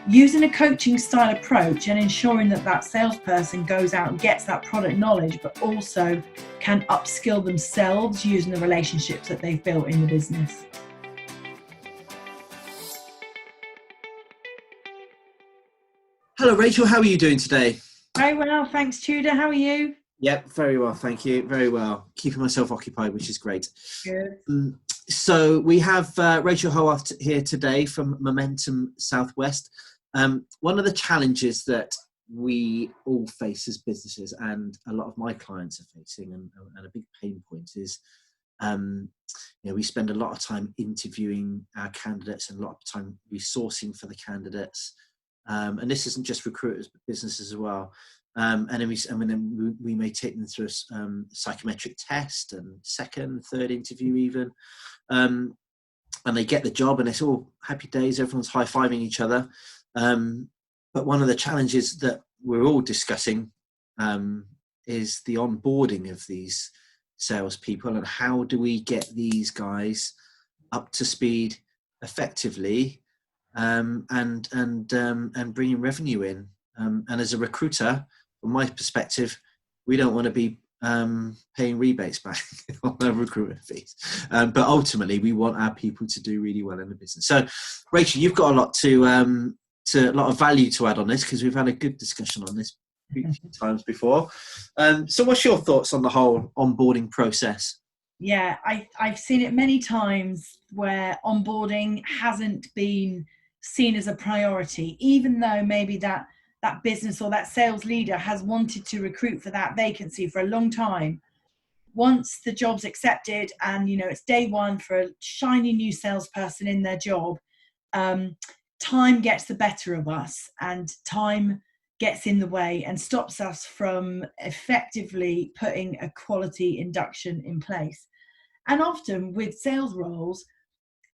using a coaching style approach and ensuring that that salesperson goes out and gets that product knowledge, but also can upskill themselves using the relationships that they've built in the business. Hello, Rachel. How are you doing today? Very well, thanks, Tudor. How are you? Yep, very well, thank you. Very well. Keeping myself occupied, which is great. Good. So we have Rachael Howourth here today from Momentum Southwest. One of the challenges that we all face as businesses, and a lot of my clients are facing, and a big pain point is, we spend a lot of time interviewing our candidates and a lot of time resourcing for the candidates. And this isn't just recruiters, but businesses as well. And then we may take them through a psychometric test and second, third interview even. And they get the job and it's all happy days. Everyone's high-fiving each other. But one of the challenges that we're all discussing is the onboarding of these salespeople, and how do we get these guys up to speed effectively, and bringing revenue in. And as a recruiter, from my perspective, we don't want to be paying rebates back on our recruitment fees. But ultimately, we want our people to do really well in the business. So, Rachel, you've got a lot a lot of value to add on this, because we've had a good discussion on this a few times before. So, what's your thoughts on the whole onboarding process? Yeah, I've seen it many times where onboarding hasn't been seen as a priority, even though maybe that business or that sales leader has wanted to recruit for that vacancy for a long time. Once the job's accepted and it's day one for a shiny new salesperson in their job, time gets the better of us, and time gets in the way and stops us from effectively putting a quality induction in place. And often with sales roles,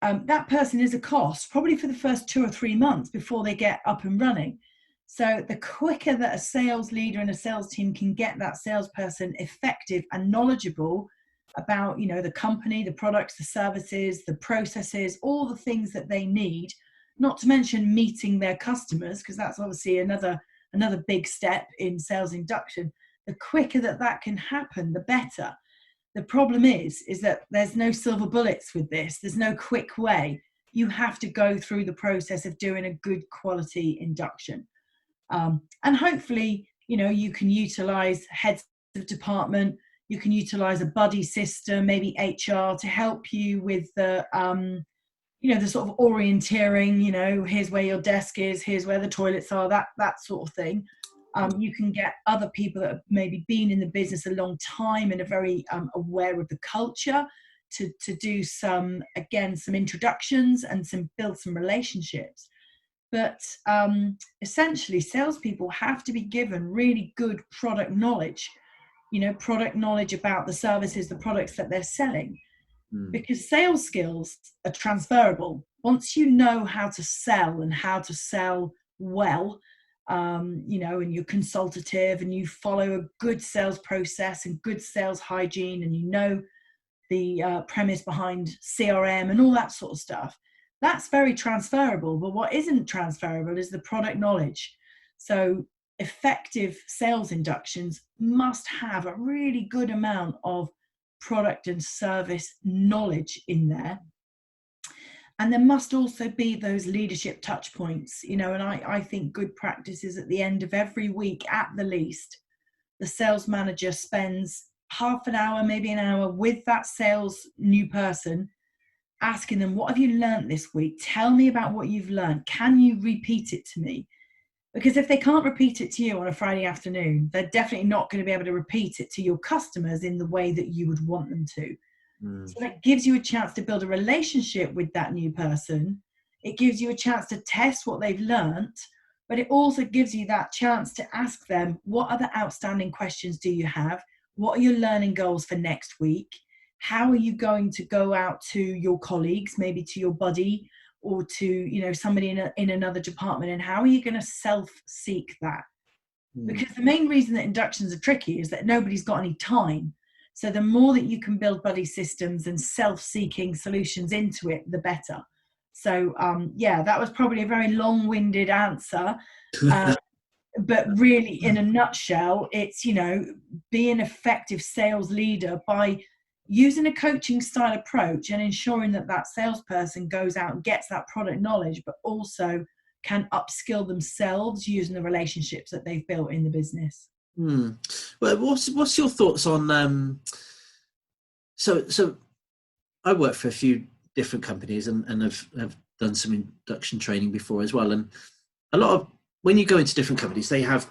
that person is a cost, probably for the first 2 or 3 months before they get up and running. So the quicker that a sales leader and a sales team can get that salesperson effective and knowledgeable about, the company, the products, the services, the processes, all the things that they need, not to mention meeting their customers, because that's obviously another big step in sales induction. The quicker that can happen, the better. The problem is that there's no silver bullets with this. There's no quick way. You have to go through the process of doing a good quality induction. And hopefully, you can utilize heads of department, you can utilize a buddy system, maybe HR, to help you with the sort of orienteering, here's where your desk is, here's where the toilets are, that sort of thing. You can get other people that have maybe been in the business a long time and are very aware of the culture to do some introductions and build some relationships. But essentially, salespeople have to be given really good product knowledge, product knowledge about the services, the products that they're selling, because sales skills are transferable. Once you know how to sell and how to sell well, and you're consultative and you follow a good sales process and good sales hygiene, and the premise behind CRM and all that sort of stuff, that's very transferable. But what isn't transferable is the product knowledge. So effective sales inductions must have a really good amount of product and service knowledge in there. And there must also be those leadership touch points, and I think good practice is at the end of every week, at the least, the sales manager spends half an hour, maybe an hour with that sales new person, asking them, what have you learned this week? Tell me about what you've learned. Can you repeat it to me? Because if they can't repeat it to you on a Friday afternoon, they're definitely not going to be able to repeat it to your customers in the way that you would want them to. So that gives you a chance to build a relationship with that new person. It gives you a chance to test what they've learned, but it also gives you that chance to ask them, what other outstanding questions do you have? What are your learning goals for next week? How are you going to go out to your colleagues, maybe to your buddy or to, somebody in another department? And how are you going to self-seek that? Because the main reason that inductions are tricky is that nobody's got any time. So the more that you can build buddy systems and self-seeking solutions into it, the better. So yeah, that was probably a very long-winded answer. But really, in a nutshell, it's, be an effective sales leader by using a coaching style approach and ensuring that that salesperson goes out and gets that product knowledge, but also can upskill themselves using the relationships that they've built in the business. Well, what's your thoughts on so I work for a few different companies and have done some induction training before as well, and a lot of, when you go into different companies, they have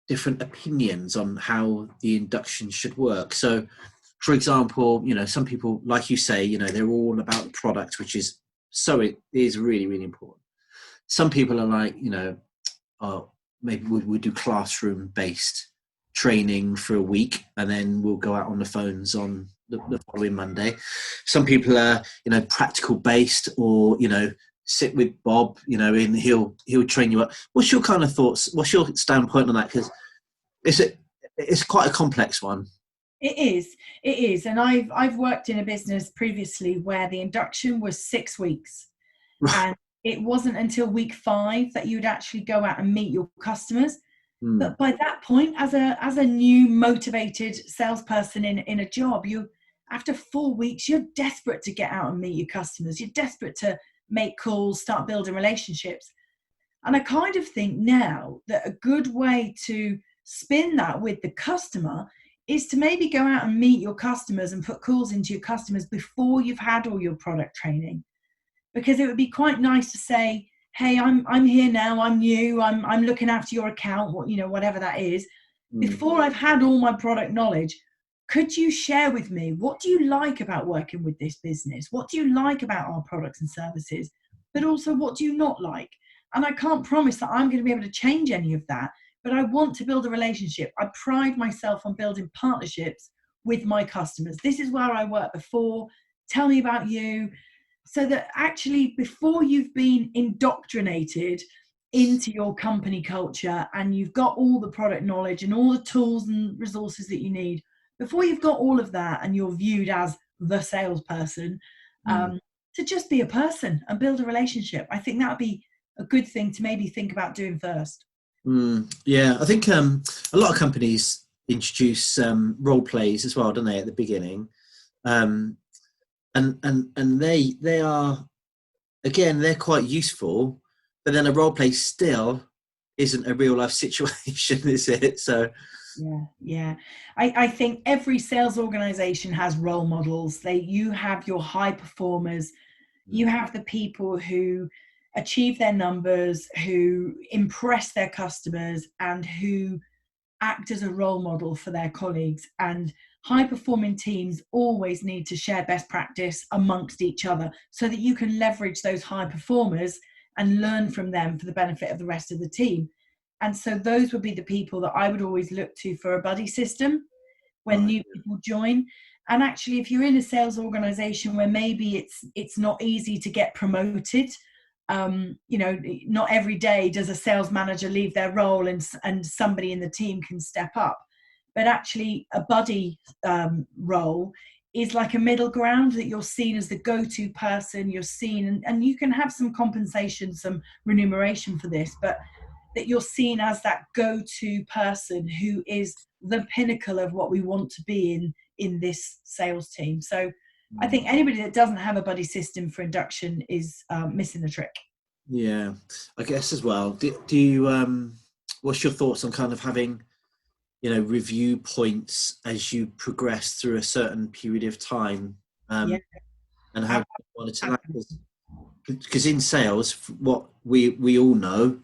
different opinions on how the induction should work. So, for example, some people, like you say, they're all about the product, which is, so it is really, really important. Some people are like, oh, maybe we'll do classroom-based training for a week, and then we'll go out on the phones on the following Monday. Some people are, practical-based, or, sit with Bob, and he'll train you up. What's your kind of thoughts? What's your standpoint on that? Because it's quite a complex one. It is. And I've worked in a business previously where the induction was 6 weeks. And it wasn't until week 5 that you'd actually go out and meet your customers. But by that point, as a new motivated salesperson in a job, after 4 weeks, you're desperate to get out and meet your customers. You're desperate to make calls, start building relationships. And I kind of think now that a good way to spin that with the customer is to maybe go out and meet your customers and put calls into your customers before you've had all your product training. Because it would be quite nice to say, hey, I'm here now, I'm new, I'm looking after your account, whatever that is. Before I've had all my product knowledge, could you share with me, what do you like about working with this business? What do you like about our products and services? But also, what do you not like? And I can't promise that I'm going to be able to change any of that, but I want to build a relationship. I pride myself on building partnerships with my customers. This is where I worked before. Tell me about you. So that actually, before you've been indoctrinated into your company culture and you've got all the product knowledge and all the tools and resources that you need, before you've got all of that and you're viewed as the salesperson, to just be a person and build a relationship, I think that would be a good thing to maybe think about doing first. Yeah, I think a lot of companies introduce role plays as well, don't they, at the beginning? And they are, again, they're quite useful, but then a role play still isn't a real life situation, is it? So yeah. I think every sales organization has role models. You have your high performers, you have the people who achieve their numbers, who impress their customers, and who act as a role model for their colleagues. And high performing teams always need to share best practice amongst each other so that you can leverage those high performers and learn from them for the benefit of the rest of the team. And so those would be the people that I would always look to for a buddy system when new people join. And actually, if you're in a sales organization where maybe it's not easy to get promoted, not every day does a sales manager leave their role and somebody in the team can step up. But actually, a buddy role is like a middle ground, that you're seen as the go-to person, you're seen, and you can have some compensation, some remuneration for this, but that you're seen as that go-to person who is the pinnacle of what we want to be in this sales team. So I think anybody that doesn't have a buddy system for induction is missing the trick. Yeah, I guess as well. Do you what's your thoughts on kind of having, review points as you progress through a certain period of time, and how you monitor that? Because in sales, what we all know,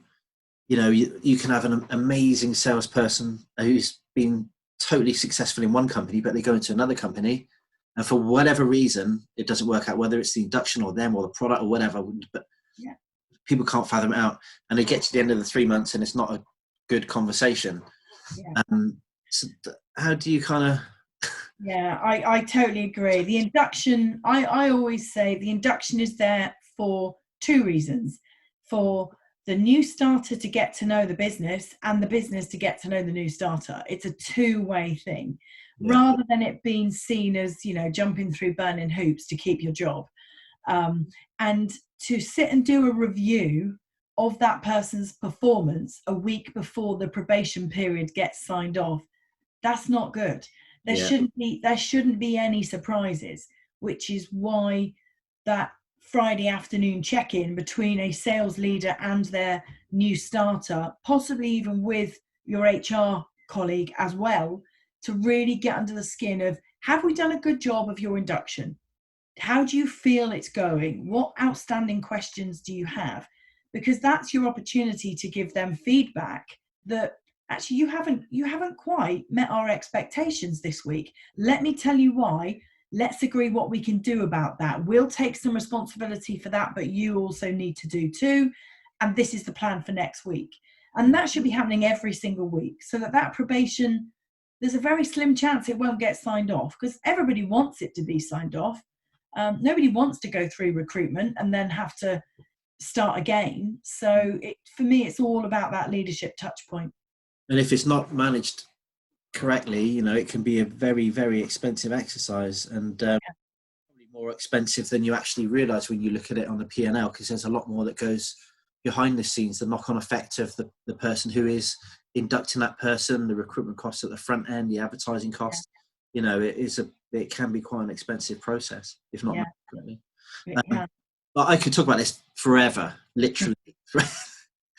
you can have an amazing salesperson who's been totally successful in one company, but they go into another company, and for whatever reason, it doesn't work out, whether it's the induction or them or the product or whatever. But people can't fathom it out, and they get to the end of the 3 months and it's not a good conversation. So how do you kind of... I totally agree. The induction, I always say the induction is there for 2 reasons: for the new starter to get to know the business and the business to get to know the new starter. It's a 2-way thing, rather than it being seen as, jumping through burning hoops to keep your job. And to sit and do a review of that person's performance a week before the probation period gets signed off, that's not good. There shouldn't be any surprises, which is why that Friday afternoon check-in between a sales leader and their new starter, possibly even with your HR colleague as well, to really get under the skin of, have we done a good job of your induction? How do you feel it's going? What outstanding questions do you have? Because that's your opportunity to give them feedback that actually you haven't quite met our expectations this week. Let me tell you why. Let's agree what we can do about that. We'll take some responsibility for that, but you also need to do too. And this is the plan for next week. And that should be happening every single week, so that probation, there's a very slim chance it won't get signed off, because everybody wants it to be signed off. Nobody wants to go through recruitment and then have to start again. So for me, it's all about that leadership touch point. And if it's not managed correctly, it can be a very, very expensive exercise, and probably more expensive than you actually realise when you look at it on the P&L, because there's a lot more that goes behind the scenes, the knock-on effect of the person who is inducting that person, the recruitment costs at the front end, the advertising costs. It can be quite an expensive process if not managed correctly. But I could talk about this forever, literally.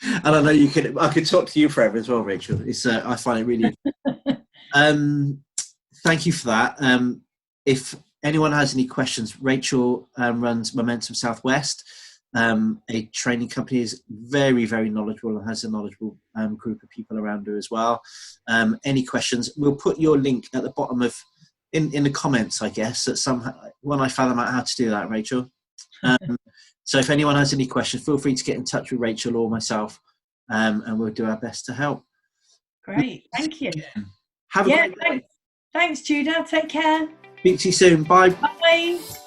And I know I could talk to you forever as well, Rachel. I find it really thank you for that. If anyone has any questions, Rachel runs Momentum Southwest, a training company, is very, very knowledgeable and has a knowledgeable group of people around her as well. Any questions, we'll put your link at the bottom of in the comments, I guess, when I fathom out how to do that, Rachel. So if anyone has any questions, feel free to get in touch with Rachel or myself, and we'll do our best to help. Great, thank you. Have a great day. Thanks, Judah. Take care. Speak to you soon. Bye. Bye.